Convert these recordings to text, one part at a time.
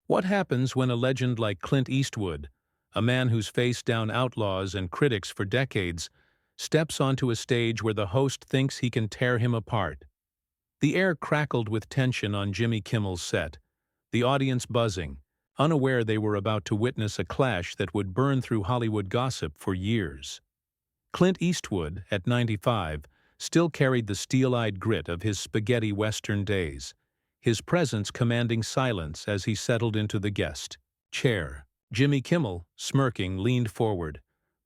What happens when a legend like Clint Eastwood, a man who's faced down outlaws and critics for decades, steps onto a stage where the host thinks he can tear him apart? The air crackled with tension on Jimmy Kimmel's set, the audience buzzing, unaware they were about to witness a clash that would burn through Hollywood gossip for years. Clint Eastwood, at 95, still carried the steel-eyed grit of his spaghetti western days, his presence commanding silence as he settled into the guest chair. Jimmy Kimmel, smirking, leaned forward,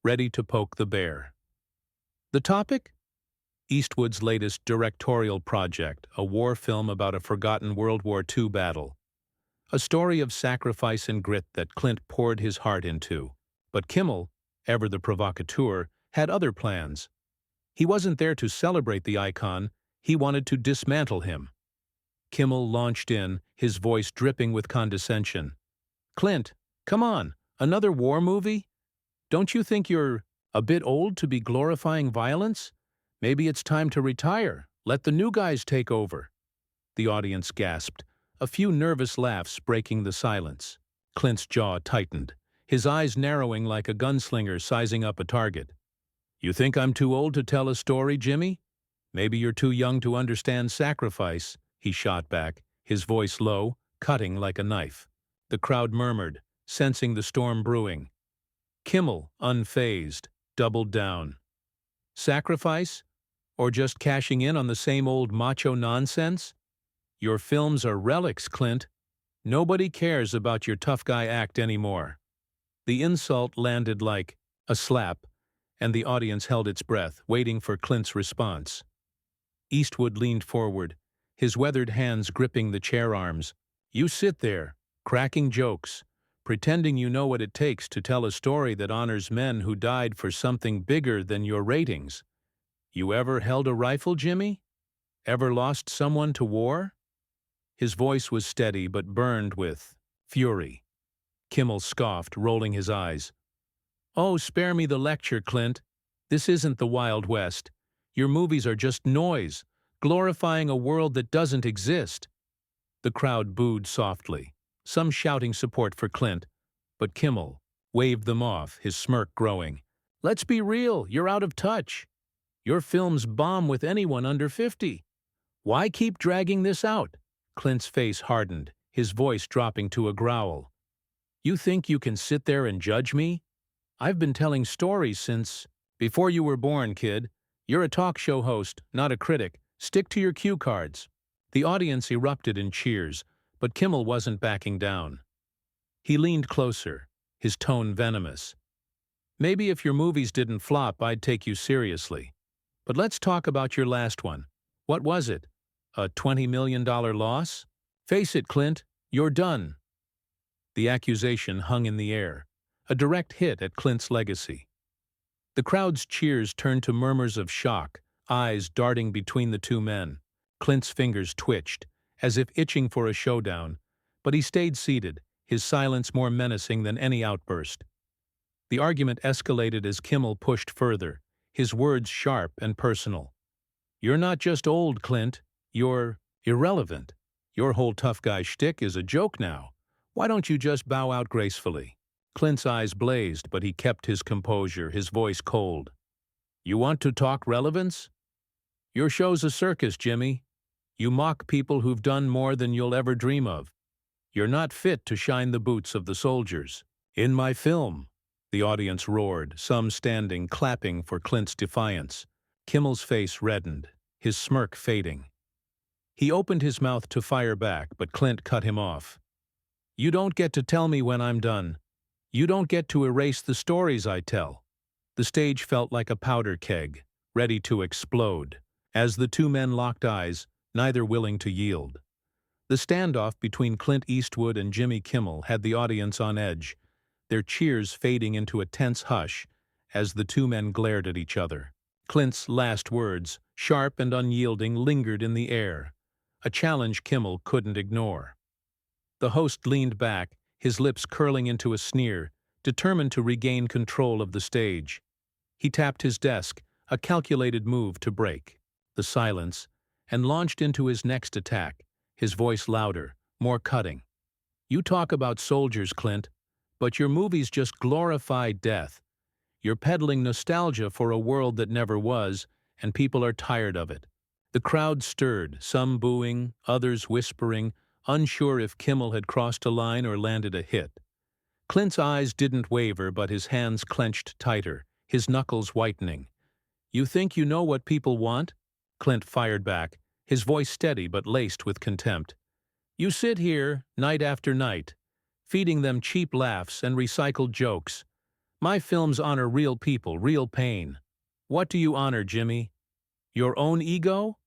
ready to poke the bear. The topic? Eastwood's latest directorial project, a war film about a forgotten World War II battle. A story of sacrifice and grit that Clint poured his heart into. But Kimmel, ever the provocateur, had other plans. He wasn't there to celebrate the icon, he wanted to dismantle him. Kimmel launched in, his voice dripping with condescension. "Clint, come on, another war movie? Don't you think you're a bit old to be glorifying violence? Maybe it's time to retire, let the new guys take over." The audience gasped, a few nervous laughs breaking the silence. Clint's jaw tightened, his eyes narrowing like a gunslinger sizing up a target. "You think I'm too old to tell a story, Jimmy? Maybe you're too young to understand sacrifice," he shot back, his voice low, cutting like a knife. The crowd murmured, sensing the storm brewing. Kimmel, unfazed, doubled down. "Sacrifice? Or just cashing in on the same old macho nonsense? Your films are relics, Clint. Nobody cares about your tough guy act anymore." The insult landed like a slap, and the audience held its breath, waiting for Clint's response. Eastwood leaned forward, his weathered hands gripping the chair arms. "You sit there, cracking jokes, pretending you know what it takes to tell a story that honors men who died for something bigger than your ratings. You ever held a rifle, Jimmy? Ever lost someone to war?" His voice was steady but burned with fury. Kimmel scoffed, rolling his eyes. "Oh, spare me the lecture, Clint. This isn't the Wild West. Your movies are just noise, glorifying a world that doesn't exist." The crowd booed softly, some shouting support for Clint, but Kimmel waved them off, his smirk growing. "Let's be real, you're out of touch. Your films bomb with anyone under 50. Why keep dragging this out?" Clint's face hardened, his voice dropping to a growl. "You think you can sit there and judge me? I've been telling stories since before you were born, kid. You're a talk show host, not a critic. Stick to your cue cards." The audience erupted in cheers, but Kimmel wasn't backing down. He leaned closer, his tone venomous. "Maybe if your movies didn't flop, I'd take you seriously. But let's talk about your last one. What was it? A $20 million loss? Face it, Clint, you're done." The accusation hung in the air, a direct hit at Clint's legacy. The crowd's cheers turned to murmurs of shock, eyes darting between the two men. Clint's fingers twitched, as if itching for a showdown, but he stayed seated, his silence more menacing than any outburst. The argument escalated as Kimmel pushed further, his words sharp and personal. "You're not just old, Clint. You're irrelevant. Your whole tough guy shtick is a joke now. Why don't you just bow out gracefully?" Clint's eyes blazed, but he kept his composure, his voice cold. "You want to talk relevance? Your show's a circus, Jimmy. You mock people who've done more than you'll ever dream of. You're not fit to shine the boots of the soldiers. In my film," the audience roared, some standing, clapping for Clint's defiance. Kimmel's face reddened, his smirk fading. He opened his mouth to fire back, but Clint cut him off. "You don't get to tell me when I'm done. You don't get to erase the stories I tell." The stage felt like a powder keg, ready to explode, as the two men locked eyes, neither willing to yield. The standoff between Clint Eastwood and Jimmy Kimmel had the audience on edge, their cheers fading into a tense hush as the two men glared at each other. Clint's last words, sharp and unyielding, lingered in the air, a challenge Kimmel couldn't ignore. The host leaned back, his lips curling into a sneer, determined to regain control of the stage. He tapped his desk, a calculated move to break the silence, and launched into his next attack, his voice louder, more cutting. You talk about soldiers, Clint, but your movies just glorify death. You're peddling nostalgia for a world that never was, and people are tired of it. The crowd stirred, some booing, others whispering, unsure if Kimmel had crossed a line or landed a hit. Clint's eyes didn't waver, but his hands clenched tighter, his knuckles whitening. You think you know what people want? Clint fired back, his voice steady but laced with contempt. You sit here, night after night, feeding them cheap laughs and recycled jokes. My films honor real people, real pain. What do you honor, Jimmy? Your own ego?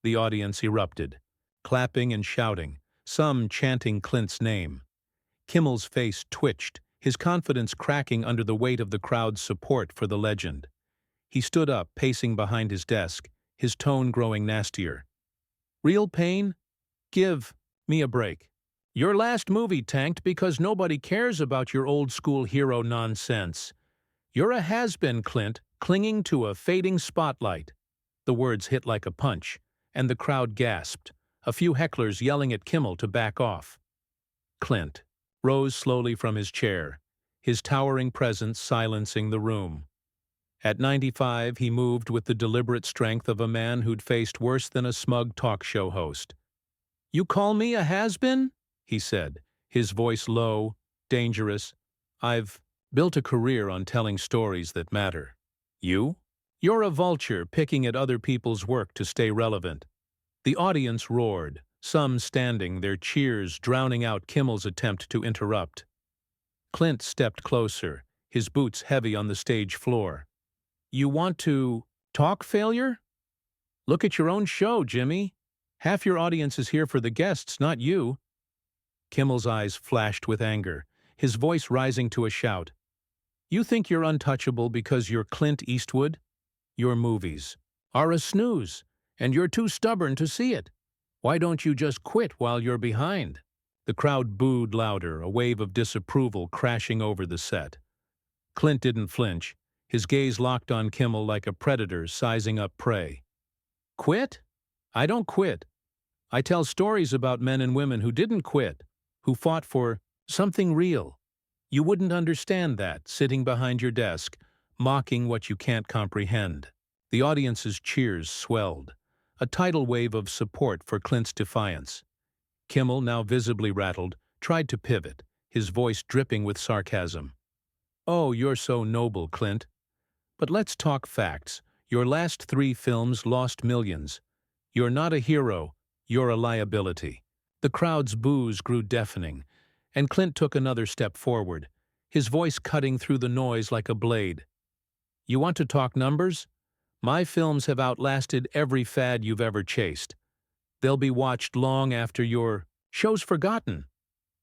The audience erupted, clapping and shouting, some chanting Clint's name. Kimmel's face twitched, his confidence cracking under the weight of the crowd's support for the legend. He stood up, pacing behind his desk, his tone growing nastier. Real pain? Give me a break. Your last movie tanked because nobody cares about your old-school hero nonsense. You're a has-been, Clint, clinging to a fading spotlight. The words hit like a punch, and the crowd gasped, a few hecklers yelling at Kimmel to back off. Clint rose slowly from his chair, his towering presence silencing the room. At 95, he moved with the deliberate strength of a man who'd faced worse than a smug talk show host. You call me a has-been? He said, his voice low, dangerous. I've built a career on telling stories that matter. You? You're a vulture picking at other people's work to stay relevant. The audience roared, some standing, their cheers drowning out Kimmel's attempt to interrupt. Clint stepped closer, his boots heavy on the stage floor. You want to talk, failure? Look at your own show, Jimmy. Half your audience is here for the guests, not you. Kimmel's eyes flashed with anger, his voice rising to a shout. You think you're untouchable because you're Clint Eastwood? Your movies are a snooze, and you're too stubborn to see it. Why don't you just quit while you're behind? The crowd booed louder, a wave of disapproval crashing over the set. Clint didn't flinch, his gaze locked on Kimmel like a predator sizing up prey. Quit? I don't quit. I tell stories about men and women who didn't quit, who fought for something real. You wouldn't understand that, sitting behind your desk, mocking what you can't comprehend. The audience's cheers swelled, a tidal wave of support for Clint's defiance. Kimmel, now visibly rattled, tried to pivot, his voice dripping with sarcasm. Oh, you're so noble, Clint. But let's talk facts. Your last 3 films lost millions. You're not a hero, you're a liability. The crowd's boos grew deafening, and Clint took another step forward, his voice cutting through the noise like a blade. You want to talk numbers? My films have outlasted every fad you've ever chased. They'll be watched long after your show's forgotten.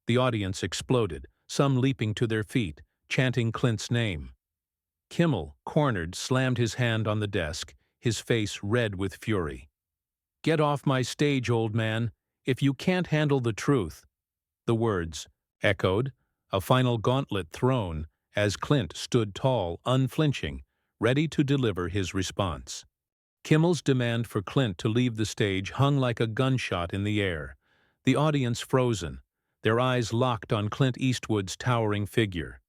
The audience exploded, some leaping to their feet, chanting Clint's name. Kimmel, cornered, slammed his hand on the desk, his face red with fury. Get off my stage, old man, if you can't handle the truth. The words echoed, a final gauntlet thrown, as Clint stood tall, unflinching, ready to deliver his response. Kimmel's demand for Clint to leave the stage hung like a gunshot in the air, the audience frozen, their eyes locked on Clint Eastwood's towering figure.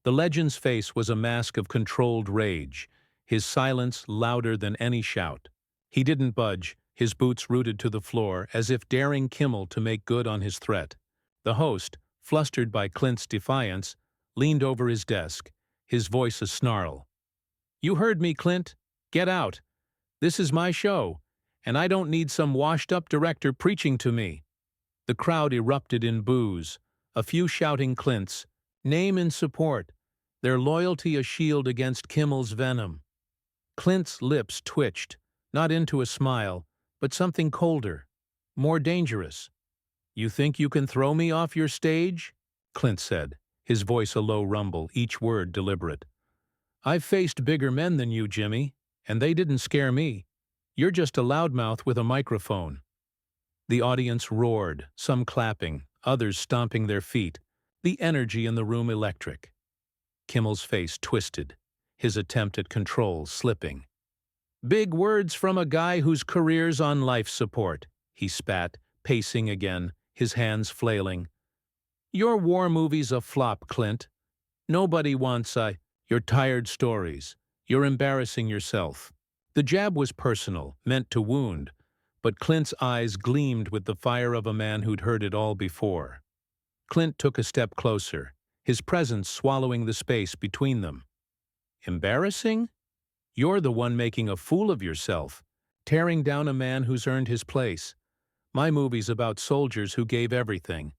The legend's face was a mask of controlled rage, his silence louder than any shout. He didn't budge, his boots rooted to the floor, as if daring Kimmel to make good on his threat. The host, flustered by Clint's defiance, leaned over his desk, his voice a snarl. You heard me, Clint. Get out. This is my show, and I don't need some washed-up director preaching to me. The crowd erupted in boos, a few shouting Clint's name in support, their loyalty a shield against Kimmel's venom. Clint's lips twitched, not into a smile, but something colder, more dangerous. You think you can throw me off your stage? Clint said, his voice a low rumble, each word deliberate. I've faced bigger men than you, Jimmy, and they didn't scare me. You're just a loudmouth with a microphone. The audience roared, some clapping, others stomping their feet, the energy in the room electric. Kimmel's face twisted, his attempt at control slipping. Big words from a guy whose career's on life support, he spat, pacing again, his hands flailing. Your war movie's a flop, Clint. Nobody wants your tired stories. You're embarrassing yourself. The jab was personal, meant to wound, but Clint's eyes gleamed with the fire of a man who'd heard it all before. Clint took a step closer, his presence swallowing the space between them. Embarrassing? You're the one making a fool of yourself, tearing down a man who's earned his place. My movie's about soldiers who gave everything.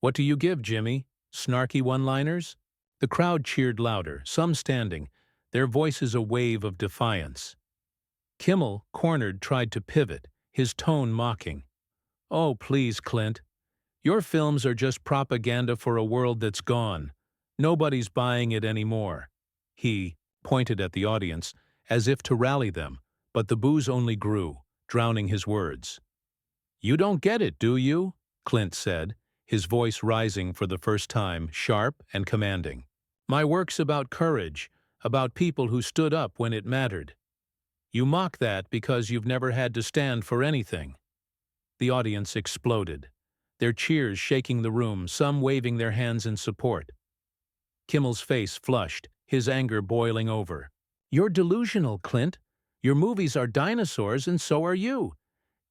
What do you give, Jimmy? Snarky one-liners? The crowd cheered louder, some standing, their voices a wave of defiance. Kimmel, cornered, tried to pivot, his tone mocking. Oh, please, Clint. Your films are just propaganda for a world that's gone. Nobody's buying it anymore. He pointed at the audience, as if to rally them, but the boos only grew, drowning his words. You don't get it, do you? Clint said, his voice rising for the first time, sharp and commanding. My work's about courage, about people who stood up when it mattered. You mock that because you've never had to stand for anything. The audience exploded, their cheers shaking the room, some waving their hands in support. Kimmel's face flushed, his anger boiling over. You're delusional, Clint. Your movies are dinosaurs and so are you.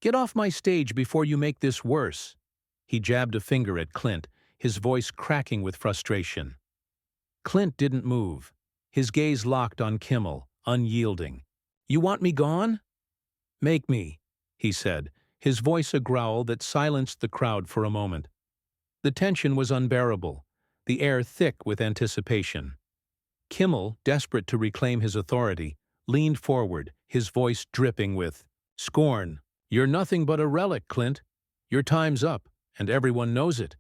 Get off my stage before you make this worse. He jabbed a finger at Clint, his voice cracking with frustration. Clint didn't move, his gaze locked on Kimmel, unyielding. You want me gone? Make me, he said, his voice a growl that silenced the crowd for a moment. The tension was unbearable, the air thick with anticipation. Kimmel, desperate to reclaim his authority, leaned forward, his voice dripping with scorn. You're nothing but a relic, Clint. Your time's up, and everyone knows it.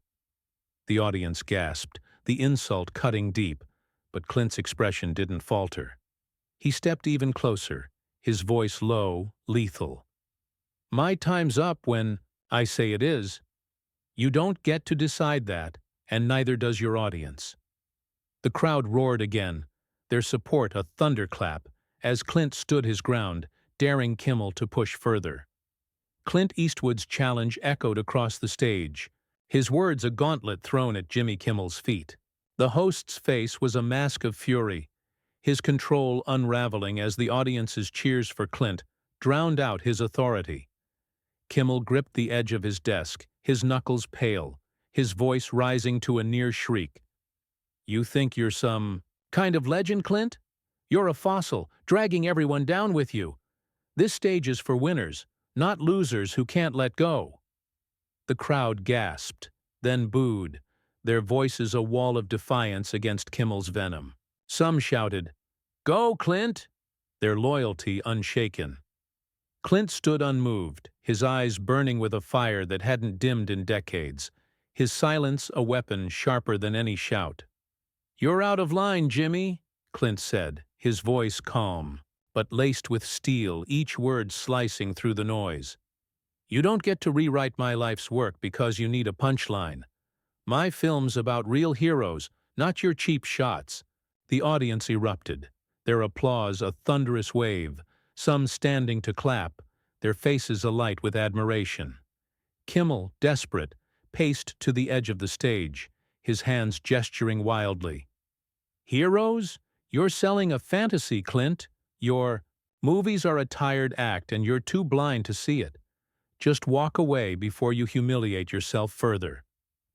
The audience gasped, the insult cutting deep, but Clint's expression didn't falter. He stepped even closer, his voice low, lethal. My time's up when I say it is. You don't get to decide that, and neither does your audience. The crowd roared again, their support a thunderclap, as Clint stood his ground, daring Kimmel to push further. Clint Eastwood's challenge echoed across the stage, his words a gauntlet thrown at Jimmy Kimmel's feet. The host's face was a mask of fury, his control unraveling as the audience's cheers for Clint drowned out his authority. Kimmel gripped the edge of his desk, his knuckles pale, his voice rising to a near shriek. You think you're some kind of legend, Clint? You're a fossil, dragging everyone down with you. This stage is for winners, not losers who can't let go. The crowd gasped, then booed, their voices a wall of defiance against Kimmel's venom. Some shouted, Go, Clint! Their loyalty unshaken. Clint stood unmoved, his eyes burning with a fire that hadn't dimmed in decades, his silence a weapon sharper than any shout. You're out of line, Jimmy, Clint said, his voice calm, but laced with steel, each word slicing through the noise. You don't get to rewrite my life's work because you need a punchline. My film's about real heroes, not your cheap shots. The audience erupted, their applause a thunderous wave, some standing to clap, their faces alight with admiration. Kimmel, desperate, paced to the edge of the stage, his hands gesturing wildly. Heroes? You're selling a fantasy, Clint. Your movies are a tired act and you're too blind to see it. Just walk away before you humiliate yourself further.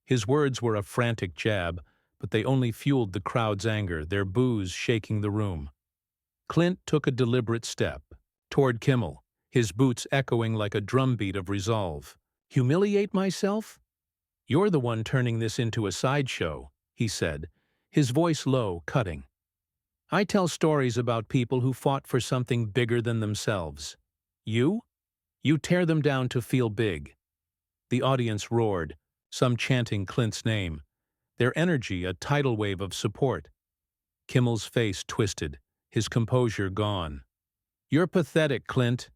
His words were a frantic jab, but they only fueled the crowd's anger, their boos shaking the room. Clint took a deliberate step toward Kimmel, his boots echoing like a drumbeat of resolve. Humiliate myself? You're the one turning this into a sideshow, he said, his voice low, cutting. I tell stories about people who fought for something bigger than themselves. You? You tear them down to feel big. The audience roared, some chanting Clint's name, their energy a tidal wave of support. Kimmel's face twisted, his composure gone. You're pathetic, Clint.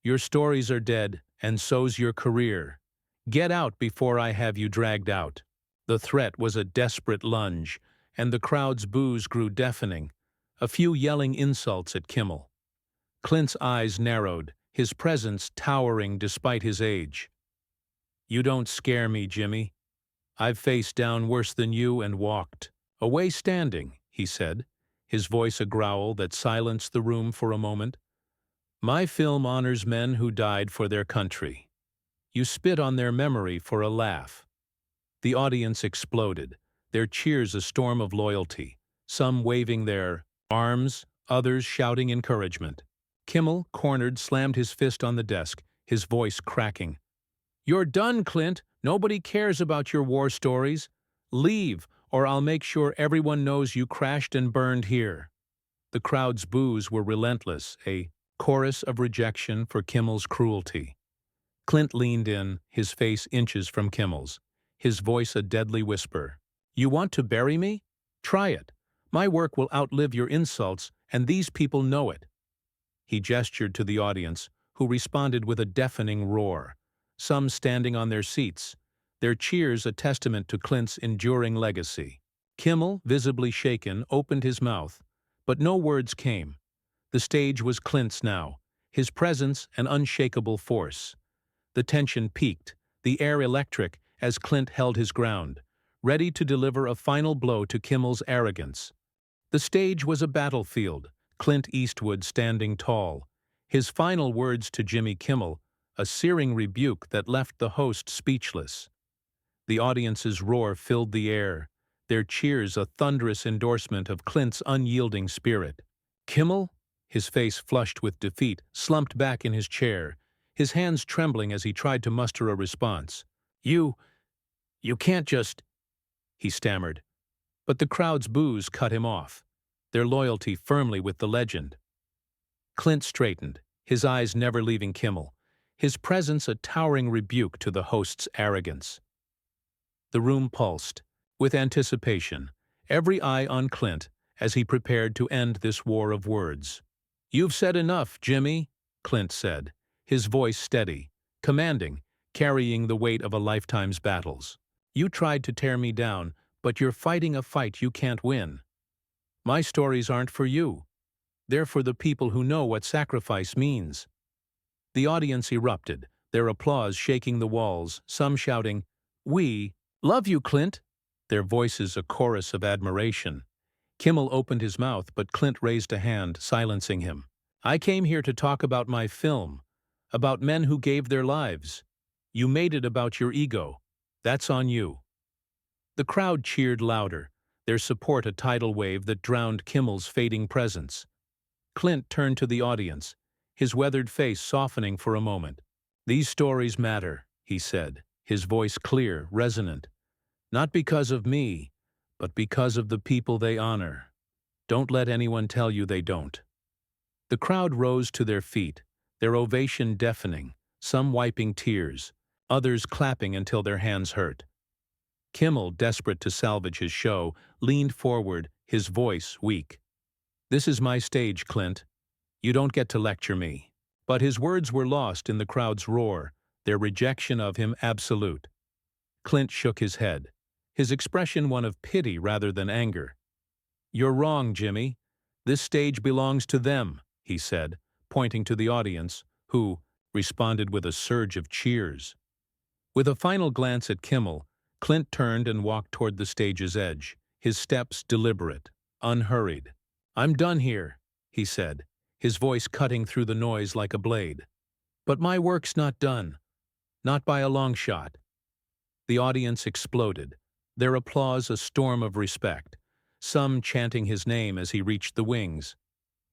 Your stories are dead, and so's your career. Get out before I have you dragged out. The threat was a desperate lunge, and the crowd's boos grew deafening, a few yelling insults at Kimmel. Clint's eyes narrowed, his presence towering despite his age. You don't scare me, Jimmy. "I've faced down worse than you and walked away standing," he said, his voice a growl that silenced the room for a moment. "My film honors men who died for their country. You spit on their memory for a laugh." The audience exploded, their cheers a storm of loyalty, some waving their arms, others shouting encouragement. Kimmel, cornered, slammed his fist on the desk, his voice cracking. "You're done, Clint. Nobody cares about your war stories. Leave, or I'll make sure everyone knows you crashed and burned here." The crowd's boos were relentless, a chorus of rejection for Kimmel's cruelty. Clint leaned in, his face inches from Kimmel's, his voice a deadly whisper. "You want to bury me? Try it. My work will outlive your insults, and these people know it." He gestured to the audience, who responded with a deafening roar, some standing on their seats, their cheers a testament to Clint's enduring legacy. Kimmel, visibly shaken, opened his mouth, but no words came. The stage was Clint's now, his presence an unshakable force. The tension peaked, the air electric, as Clint held his ground, ready to deliver a final blow to Kimmel's arrogance. The stage was a battlefield, Clint Eastwood standing tall, his final words to Jimmy Kimmel, a searing rebuke that left the host speechless. The audience's roar filled the air, their cheers a thunderous endorsement of Clint's unyielding spirit. Kimmel, his face flushed with defeat, slumped back in his chair, his hands trembling as he tried to muster a response. You can't just," he stammered. But the crowd's boos cut him off, their loyalty firmly with the legend. Clint straightened, his eyes never leaving Kimmel, his presence a towering rebuke to the host's arrogance. The room pulsed, with anticipation, every eye on Clint as he prepared to end this war of words. "You've said enough, Jimmy," Clint said, his voice steady, commanding, carrying the weight of a lifetime's battles. "You tried to tear me down, but you're fighting a fight you can't win. My stories aren't for you. They're for the people who know what sacrifice means." The audience erupted, their applause shaking the walls, some shouting, "We love you, Clint," their voices a chorus of admiration. Kimmel opened his mouth, but Clint raised a hand, silencing him. "I came here to talk about my film, about men who gave their lives. You made it about your ego. That's on you." The crowd cheered louder, their support a tidal wave that drowned Kimmel's fading presence. Clint turned to the audience, his weathered face softening for a moment. "These stories matter," he said, his voice clear, resonant. "Not because of me, but because of the people they honor. Don't let anyone tell you they don't." The crowd rose to their feet, their ovation deafening, some wiping tears, others clapping until their hands hurt. Kimmel, desperate to salvage his show, leaned forward, his voice weak. "This is my stage, Clint. You don't get to lecture me." But his words were lost in the crowd's roar, their rejection of him absolute. Clint shook his head, his expression one of pity rather than anger. "You're wrong, Jimmy. This stage belongs to them," he said, pointing to the audience, who responded with a surge of cheers. With a final glance at Kimmel, Clint turned and walked toward the stage's edge, his steps deliberate, unhurried. "I'm done here," he said, his voice cutting through the noise like a blade. "But my work's not done. Not by a long shot." The audience exploded, their applause a storm of respect, some chanting his name as he reached the wings.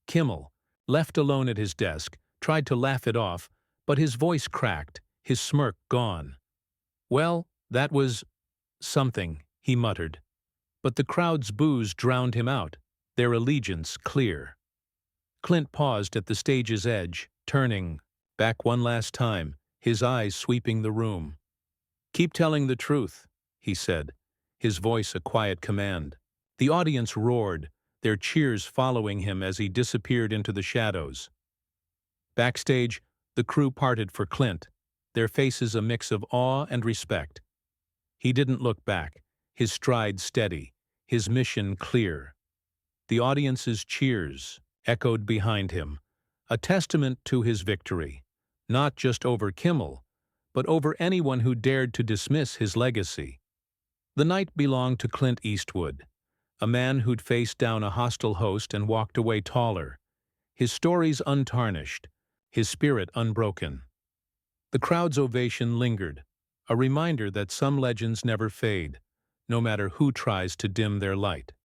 Kimmel, left alone at his desk, tried to laugh it off, but his voice cracked, his smirk gone. "Well, that was something," he muttered. But the crowd's boos drowned him out, their allegiance clear. Clint paused at the stage's edge, turning back one last time, his eyes sweeping the room. "Keep telling the truth," he said, his voice a quiet command. The audience roared, their cheers following him as he disappeared into the shadows. Backstage, the crew parted for Clint, their faces a mix of awe and respect. He didn't look back, his stride steady, his mission clear. The audience's cheers echoed behind him, a testament to his victory, not just over Kimmel, but over anyone who dared to dismiss his legacy. The night belonged to Clint Eastwood, a man who'd faced down a hostile host and walked away taller, his stories untarnished, his spirit unbroken. The crowd's ovation lingered, a reminder that some legends never fade, no matter who tries to dim their light.